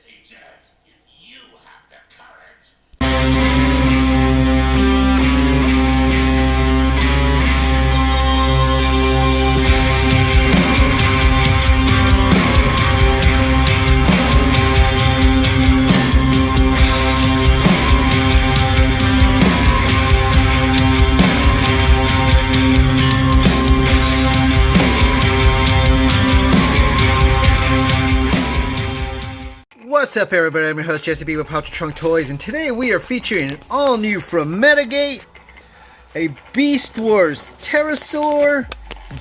teacher, if you have the courage. What's up, everybody? I'm your host Jesse B with Pop the Trunk Toys, and today we are featuring all new from Metagate, a Beastwars Terrorsaur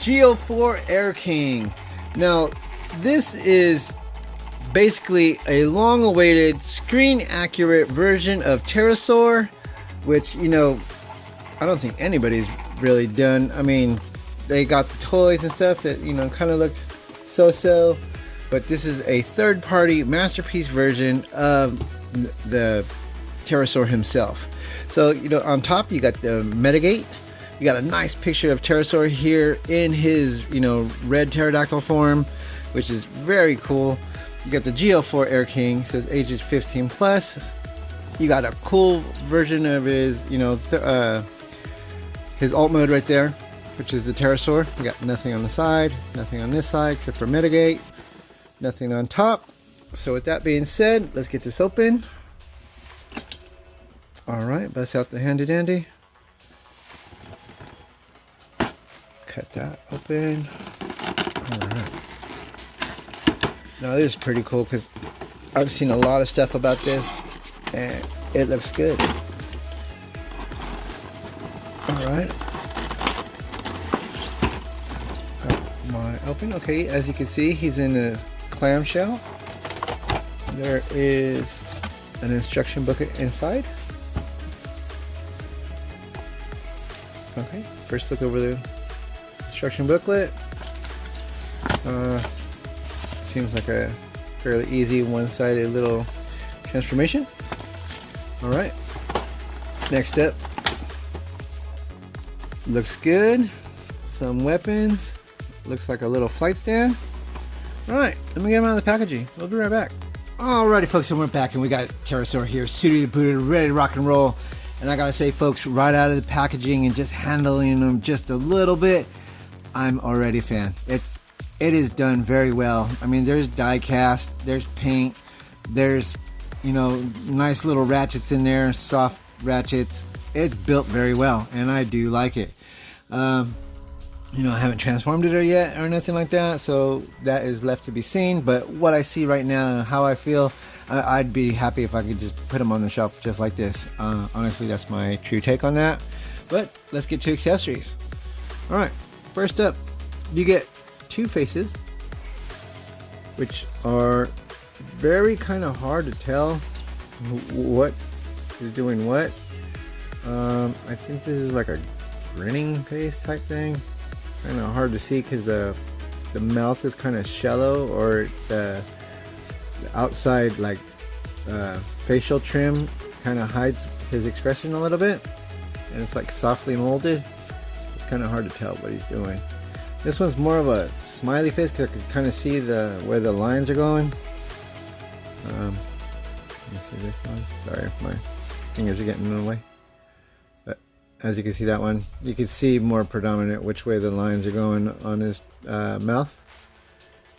G-04 Airking. Now, this is basically a long-awaited screen-accurate version of Terrorsaur, which, you know, I don't think anybody's really done. I mean, they got the toys and stuff that, you know, kind of looked so-so. But this is a third-party masterpiece version of the Terrorsaur himself. So, you know, on top you got the Metagate. You got a nice picture of Terrorsaur here in his, you know, red pterodactyl form, which is very cool. You got the G-04 Airking, says ages 15 plus. You got a cool version of his, you know, his alt mode right there, which is the Terrorsaur. You got nothing on the side, nothing on this side except for Metagate. Nothing on top. So with that being said, let's get this open. Alright, bust out the handy dandy. Cut that open. Alright. Now this is pretty cool because I've seen a lot of stuff about this and it looks good. Alright. My open. Okay, as you can see, he's in a clamshell. There is an instruction booklet inside. Okay, first look over the instruction booklet. Seems like a fairly easy one-sided little transformation. Alright, next up, looks good. Some weapons, looks like a little flight stand. Alright, let me get him out of the packaging. We'll be right back. Alrighty folks, so we're back and we got Terrorsaur here, suited and booted, ready to rock and roll. And I gotta say folks, right out of the packaging and just handling them just a little bit, I'm already a fan. It is done very well. I mean, there's die cast, there's paint, there's, you know, nice little ratchets in there, soft ratchets. It's built very well and I do like it. You know, I haven't transformed it yet or nothing like that, so that is left to be seen. But what I see right now and how I feel, I'd be happy if I could just put them on the shelf just like this. Honestly, that's my true take on that. But let's get to accessories. Alright, first up, you get two faces, which are very kind of hard to tell what is doing what. I think this is like a grinning face type thing. Kind of hard to see because the mouth is kind of shallow, or the outside like facial trim kind of hides his expression a little bit, and it's like softly molded. It's kind of hard to tell what he's doing. This one's more of a smiley face because I can kind of see where the lines are going. Let me see this one. Sorry, my fingers are getting in the way. As you can see that one, you can see more predominant which way the lines are going on his mouth.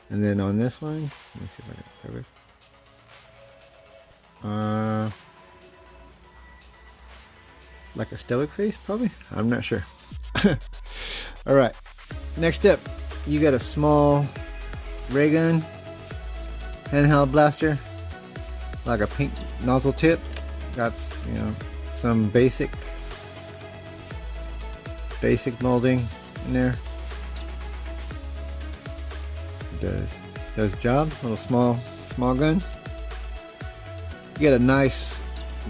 And then on this one, let me see if I can focus. Like a stoic face, probably? I'm not sure. Alright, next up, you got a small ray gun, handheld blaster, like a pink nozzle tip. Got, you know, some basic molding in there. Does job. Little small gun. You get a nice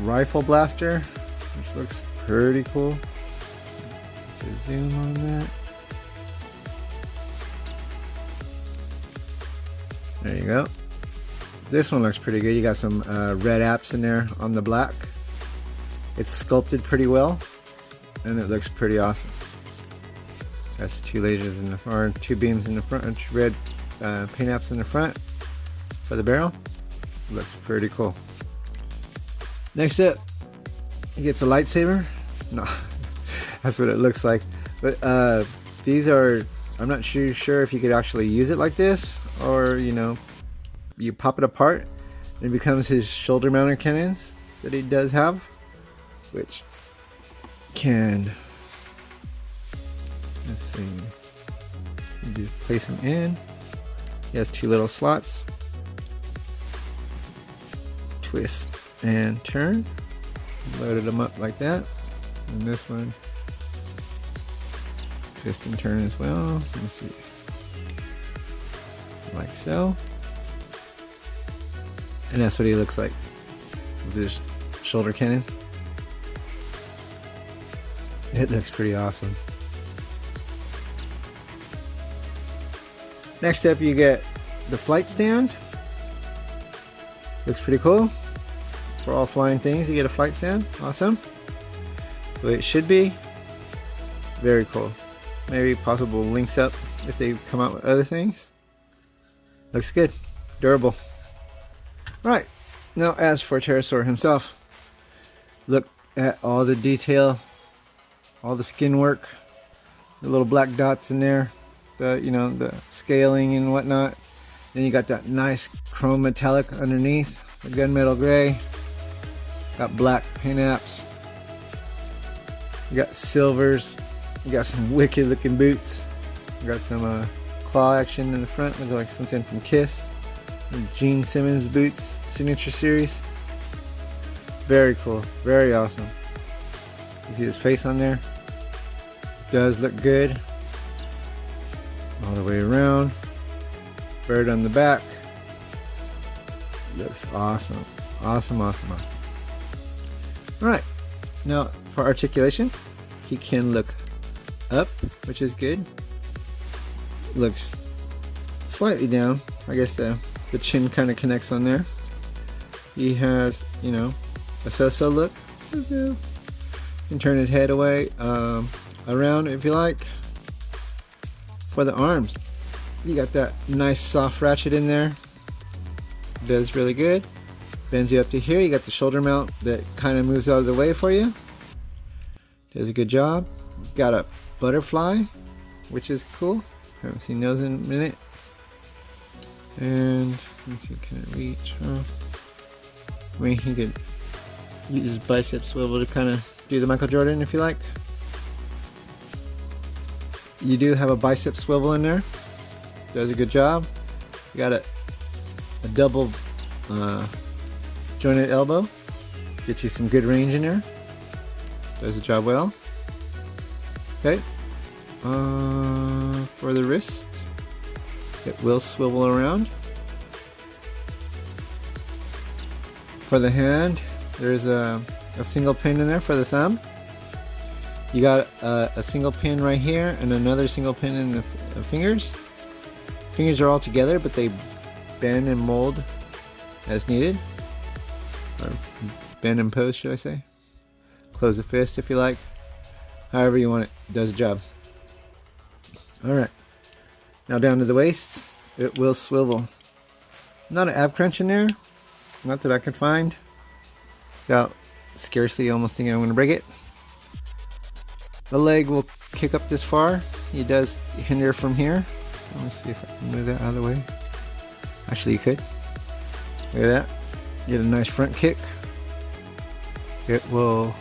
rifle blaster, which looks pretty cool. Zoom on that. There you go. This one looks pretty good. You got some red apps in there on the black. It's sculpted pretty well, and it looks pretty awesome. That's two lasers in the front, two beams in the front, red paint apps in the front for the barrel. Looks pretty cool. Next up, he gets a lightsaber. No, that's what it looks like. But these are, I'm not sure if you could actually use it like this, or you know, you pop it apart and it becomes his shoulder mounted cannons that he does have, which can, let's see, you just place them in. He has two little slots. Twist and turn. Loaded them up like that. And this one, twist and turn as well. Let's see, like so. And that's what he looks like with his shoulder cannons. It looks pretty awesome. Next up, you get the flight stand. Looks pretty cool. For all flying things, you get a flight stand. Awesome. So it should be. Very cool. Maybe possible links up if they come out with other things. Looks good. Durable. Right. Now as for Terrorsaur himself, look at all the detail, all the skin work, the little black dots in there, the, you know, the scaling and whatnot. Then you got that nice chrome metallic underneath, the gunmetal gray. Got black paint apps. You got silvers. You got some wicked looking boots. You got some claw action in the front, looks like something from Kiss. Gene Simmons boots, signature series. Very cool, very awesome. You see his face on there. Does look good. All the way around. Bird on the back. Looks awesome. Awesome, awesome, awesome. Alright, now for articulation, he can look up, which is good. Looks slightly down. I guess the chin kind of connects on there. He has, you know, a so-so look. You can turn his head away, around if you like. For the arms, you got that nice soft ratchet in there. Does really good. Bends you up to here. You got the shoulder mount that kind of moves out of the way for you. Does a good job. Got a butterfly, which is cool. Haven't seen those in a minute. And let's see, can it reach? I mean, he could use his bicep swivel to kind of do the Michael Jordan if you like. You do have a bicep swivel in there. Does a good job. You got a double jointed elbow. Get you some good range in there. Does the job well. Okay. For the wrist, it will swivel around. For the hand, there's a single pin in there for the thumb. You got a single pin right here and another single pin in the fingers. Fingers are all together, but they bend and mold as needed. Or bend and pose, should I say. Close the fist if you like. However you want it. Does the job. Alright. Now down to the waist. It will swivel. Not an ab crunch in there. Not that I can find. Without scarcely almost thinking I'm going to break it. The leg will kick up this far. He does hinder from here. Let me see if I can move that out of the way. Actually, you could. Look at that. Get a nice front kick. It will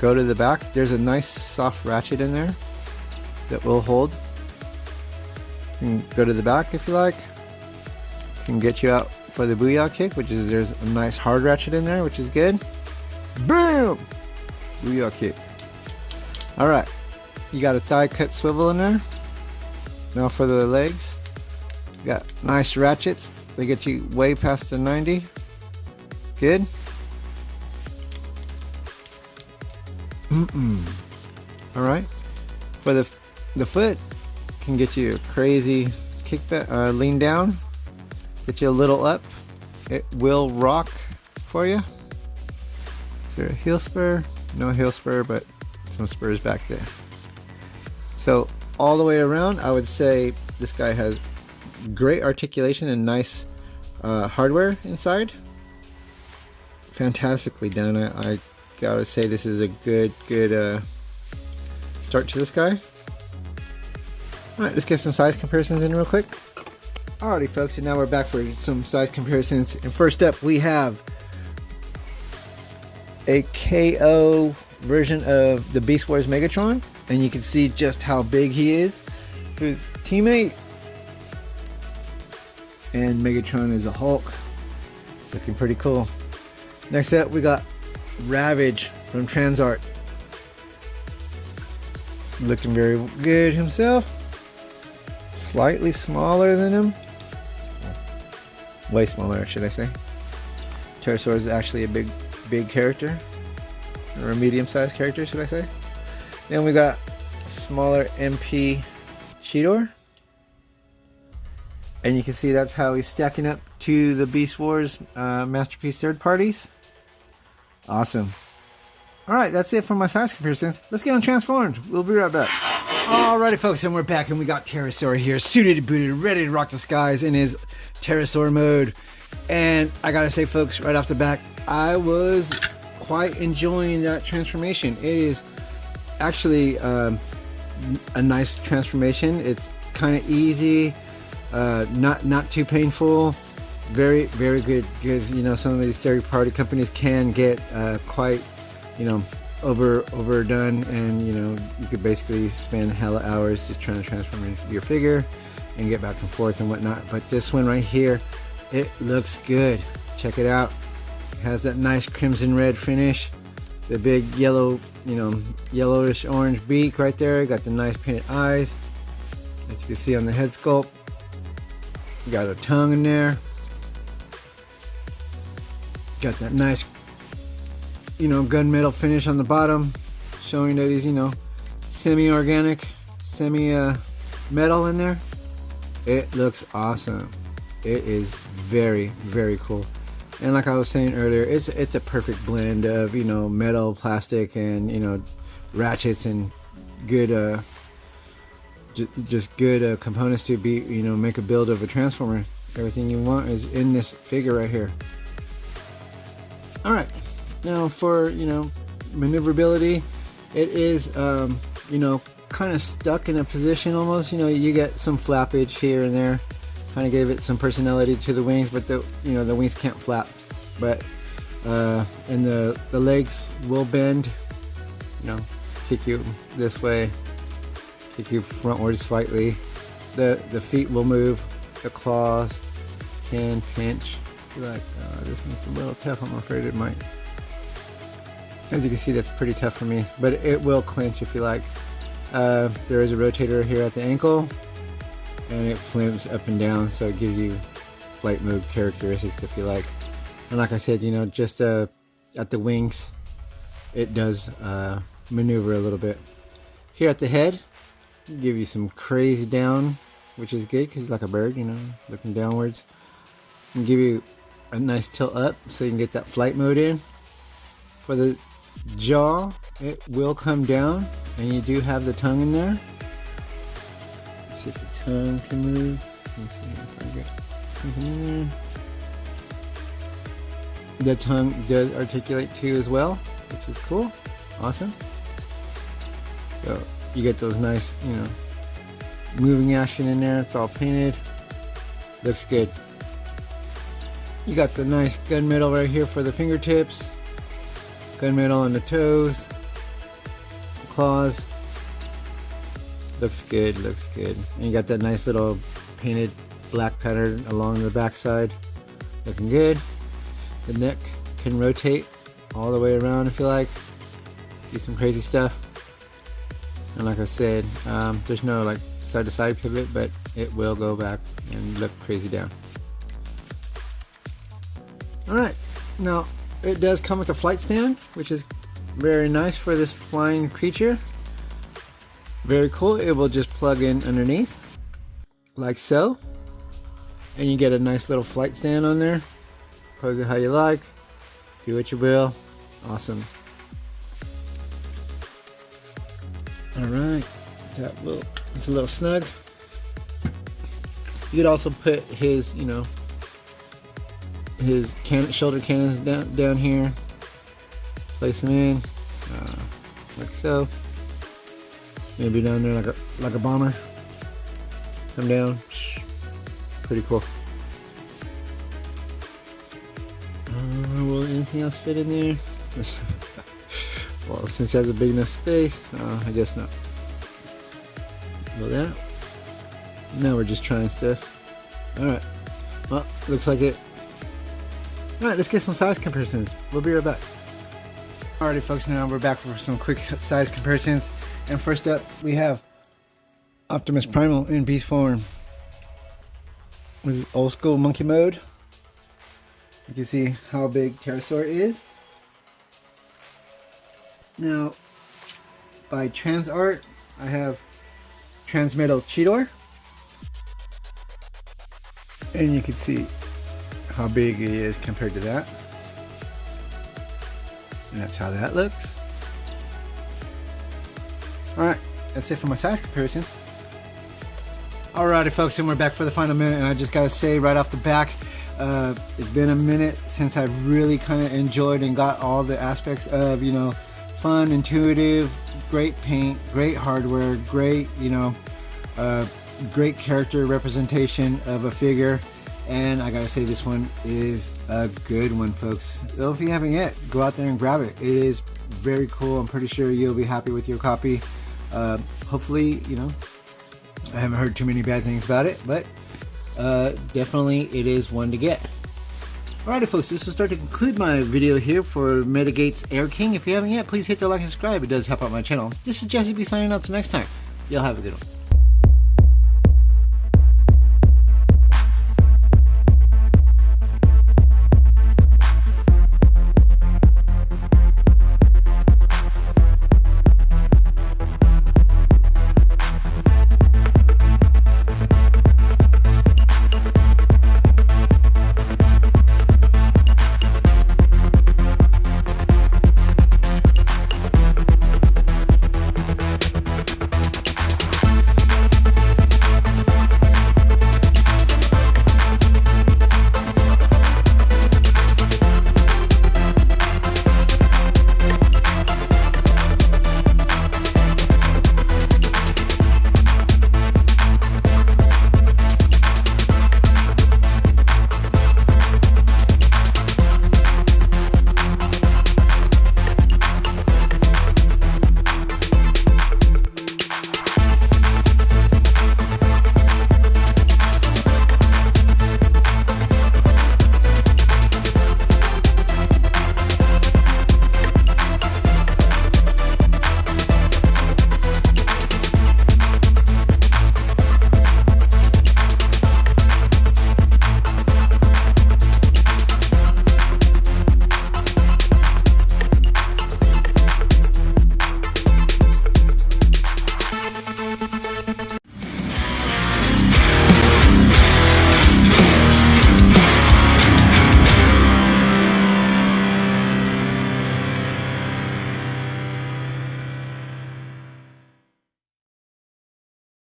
go to the back. There's a nice soft ratchet in there that will hold. You can go to the back if you like. Can get you out for the booyah kick, which is, there's a nice hard ratchet in there, which is good. Boom! Booyah kick. Alright, you got a thigh cut swivel in there. Now for the legs, you got nice ratchets. They get you way past the 90. Good. Alright, for the foot, can get you a crazy kickback, lean down, get you a little up. It will rock for you. Is there a heel spur? No heel spur, but some spurs back there. So all the way around, I would say this guy has great articulation and nice hardware inside. fantastically done. I gotta say this is a good start to this guy. Alright, let's get some size comparisons in real quick. Alrighty folks, and now we're back for some size comparisons. And first up we have a KO version of the Beastwars Megatron, and you can see just how big he is. His teammate, and Megatron is a Hulk, looking pretty cool. Next up we got Ravage from Transart, looking very good himself. Slightly smaller than him, way smaller should I say. Terrorsaur is actually a big character, or a medium-sized character should I say. Then we got smaller MP Cheetor, and you can see that's how he's stacking up to the Beastwars Masterpiece third parties. Awesome. Alright, that's it for my size comparisons. Let's get on transformed. We'll be right back. Alrighty folks, and we're back, and we got Terrorsaur here, suited and booted, ready to rock the skies in his Terrorsaur mode. And I gotta say folks, right off the back, I was quite enjoying that transformation. It is actually a nice transformation. It's kind of easy, not too painful, very good, because you know some of these third-party companies can get quite, you know, overdone, and you know you could basically spend hella hours just trying to transform your figure and get back and forth and whatnot. But this one right here, it looks good. Check it out. It has that nice crimson red finish, the big yellow, you know, yellowish orange beak right there. Got the nice painted eyes, as you can see on the head sculpt. Got a tongue in there. Got that nice, you know, gunmetal finish on the bottom, showing that he's, you know, semi-organic, semi-metal in there. It looks awesome. It is very cool. And like I was saying earlier, it's a perfect blend of, you know, metal, plastic, and, you know, ratchets, and good just good components to be, you know, make a build of a transformer. Everything you want is in this figure right here. All right, now for, you know, maneuverability, it is you know, kind of stuck in a position almost. You know, you get some flappage here and there, kind of gave it some personality to the wings, but the, you know, the wings can't flap. But and the legs will bend, you know, kick you this way, kick you frontwards slightly. The feet will move. The claws can pinch. Like this one's a little tough. I'm afraid it might. As you can see, that's pretty tough for me, but it will clinch if you like. There is a rotator here at the ankle, and it flips up and down, so it gives you flight mode characteristics if you like. And like I said, you know, just at the wings, it does maneuver a little bit. Here at the head, give you some crazy down, which is good because it's like a bird, you know, looking downwards. And give you a nice tilt up so you can get that flight mode in. For the jaw, it will come down, and you do have the tongue in there. Let's see if the tongue can move. Let's see if I get something in there. The tongue does articulate too as well, which is cool. Awesome. So you get those nice, you know, moving action in there. It's all painted. Looks good. You got the nice gunmetal right here for the fingertips. Gunmetal on the toes. Claws. Looks good, looks good. And you got that nice little painted black pattern along the backside. Looking good. The neck can rotate all the way around if you like. Do some crazy stuff. And like I said, there's no like side to side pivot, but it will go back and look crazy down. Alright, now it does come with a flight stand, which is very nice for this flying creature. Very cool. It will just plug in underneath, like so. And you get a nice little flight stand on there. Pose it how you like. Do what you will. Awesome. Alright, it's a little snug. You could also put his, you know, his shoulder cannons down here. Place them in, like so. Maybe down there like a bomber. Come down. Pretty cool. Will anything else fit in there? Well, since it has a big enough space, I guess not. Go that. Now we're just trying stuff. Alright. Well, looks like it. Alright, let's get some size comparisons. We'll be right back. Alrighty folks, now we're back for some quick size comparisons. And first up, we have Optimus Primal in beast form. This is old school monkey mode. You can see how big Terrorsaur is. Now, by Trans Art, I have Transmetal Cheetor. And you can see how big it is compared to that. And that's how that looks. Alright, that's it for my size comparison. Alrighty folks, and we're back for the final minute, and I just gotta say right off the back, it's been a minute since I've really kind of enjoyed and got all the aspects of, you know, fun, intuitive, great paint, great hardware, great, you know, great character representation of a figure. And I gotta say, this one is a good one, folks. So if you haven't yet, go out there and grab it. It is very cool. I'm pretty sure you'll be happy with your copy. Hopefully, you know, I haven't heard too many bad things about it, but definitely it is one to get. Alrighty folks, this will start to conclude my video here for Metagate's Airking. If you haven't yet, please hit the like and subscribe. It does help out my channel. This is Jesse B signing out till next time. Y'all have a good one.